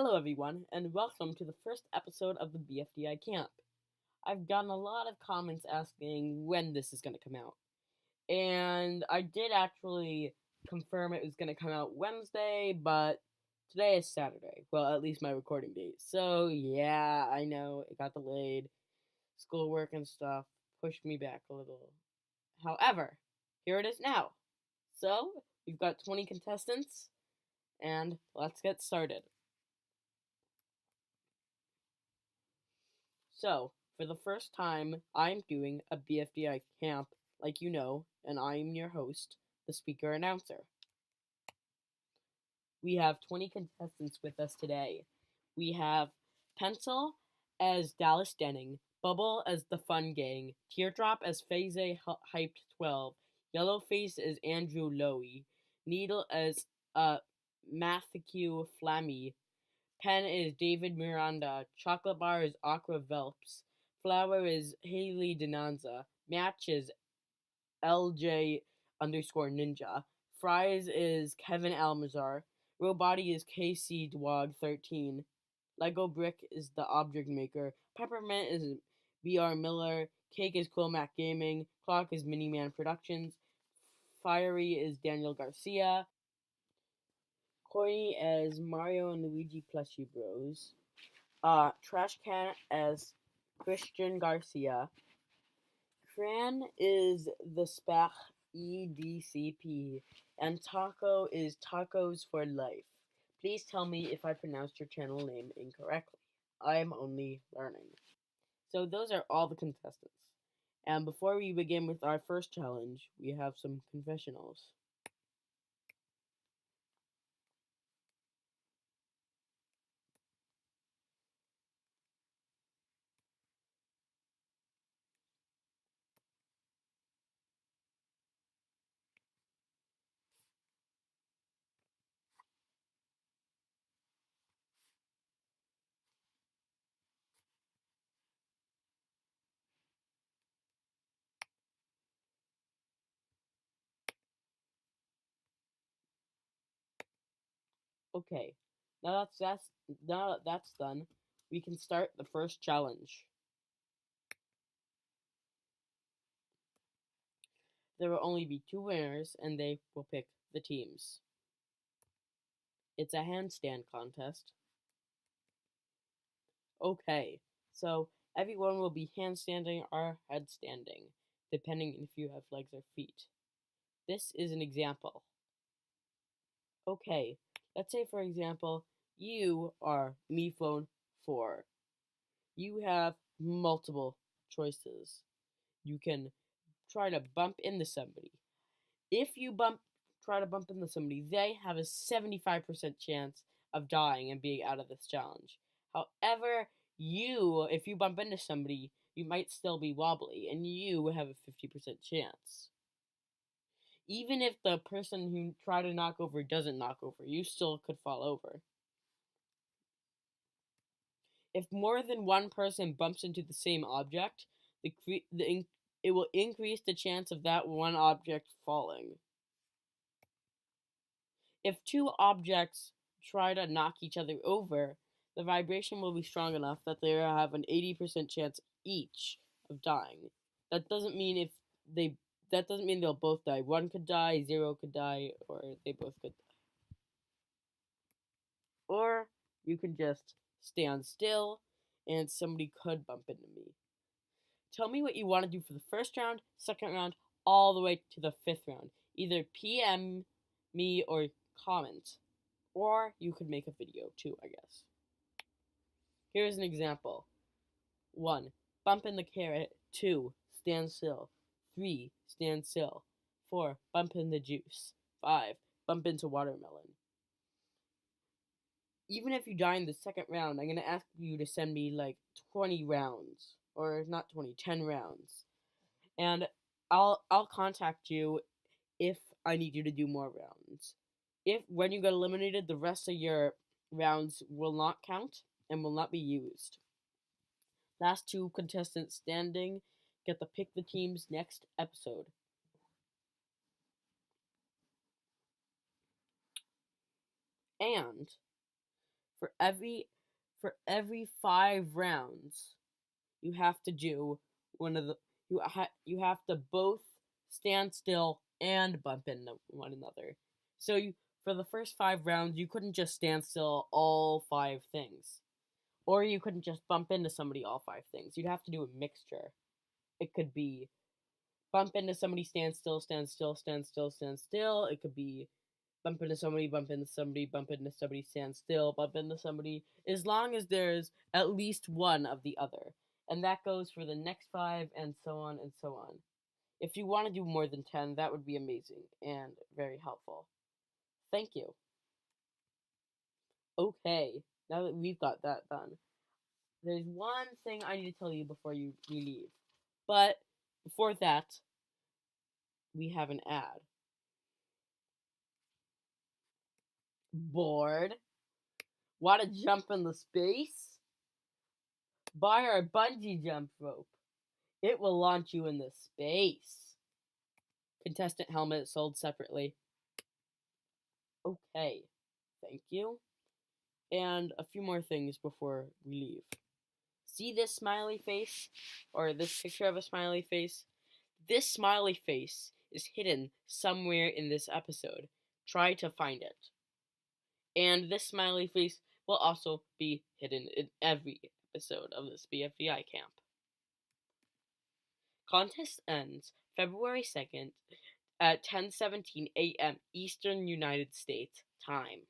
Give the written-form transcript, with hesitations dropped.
Hello, everyone, and welcome to the first episode of the BFDI camp. I've gotten a lot of comments asking when this is going to come out, and I did actually confirm it was going to come out Wednesday, but today is Saturday. Well, at least my recording date. So, yeah, I know it got delayed. Schoolwork and stuff pushed me back a little. However, here it is now. So, we've got 20 contestants, and let's get started. So, for the first time, I'm doing a BFDI camp, like you know, and I'm your host, the speaker announcer. We have 20 contestants with us today. We have Pencil as Dallas Denning, Bubble as the Fun Gang, Teardrop as Faze Hyped 12, Yellowface as Andrew Lowy, Needle as Matthew Flammy, Pen is David Miranda. Chocolate bar is Aqua Velps. Flower is Haley Denanza. Match is LJ underscore ninja. Fries is Kevin Almazar. Roboti is KC Dwog 13. Lego Brick is the object maker. Peppermint is BR Miller. Cake is Cool Mac Gaming. Clock is Miniman Productions. Fiery is Daniel Garcia. Corny as Mario and Luigi Plushie Bros. Trash Can as Christian Garcia. Fran is the Spach EDCP. And Taco is Tacos for Life. Please tell me if I pronounced your channel name incorrectly. I am only learning. So those are all the contestants. And before we begin with our first challenge, we have some confessionals. Okay, now that that's done, we can start the first challenge. There will only be two winners, and they will pick the teams. It's a handstand contest. Okay, so everyone will be handstanding or headstanding, depending if you have legs or feet. This is an example. Okay, let's say for example, you are Me Phone 4. You have multiple choices. You can try to bump into somebody. If you try to bump into somebody, they have a 75% chance of dying and being out of this challenge. However, if you bump into somebody, you might still be wobbly, and you have a 50% chance. Even if the person who tried to knock over doesn't knock over, you still could fall over. If more than one person bumps into the same object, it will increase the chance of that one object falling. If two objects try to knock each other over, the vibration will be strong enough that they have an 80% chance each of dying. That doesn't mean they'll both die. One could die, zero could die, or they both could die. Or you can just stand still and somebody could bump into me. Tell me what you want to do for the first round, second round, all the way to the fifth round. Either PM me or comment. Or you could make a video too, I guess. Here's an example. 1. Bump in the carrot. 2. Stand still. 3. Stand still. 4. Bump in the juice. 5. Bump into watermelon. Even if you die in the second round, I'm going to ask you to send me like 20 rounds. Or not 20, 10 rounds. And I'll contact you if I need you to do more rounds. If when you get eliminated, the rest of your rounds will not count and will not be used. Last two contestants standing get to pick the teams next episode. And For every 5 rounds, you have to do one of the you have to both stand still and bump into one another. So for the first 5 rounds, you couldn't just stand still all 5 things, or you couldn't just bump into somebody all 5 things. You'd have to do a mixture. It could be bump into somebody, stand still, stand still, stand still, stand still. It could be bump into somebody, bump into somebody, bump into somebody, stand still, bump into somebody, as long as there's at least one of the other. And that goes for the next 5, and so on and so on. If you want to do more than 10, that would be amazing and very helpful. Thank you. Okay, now that we've got that done, there's one thing I need to tell you before you leave. But before that, we have an ad. Bored? Want to jump in the space? Buy our bungee jump rope. It will launch you into space. Contestant helmet sold separately. Okay, thank you. And a few more things before we leave. See this smiley face? Or this picture of a smiley face? This smiley face is hidden somewhere in this episode. Try to find it. And this smiley face will also be hidden in every episode of this BFDI camp. Contest ends February 2nd at 10:17 a.m. Eastern United States time.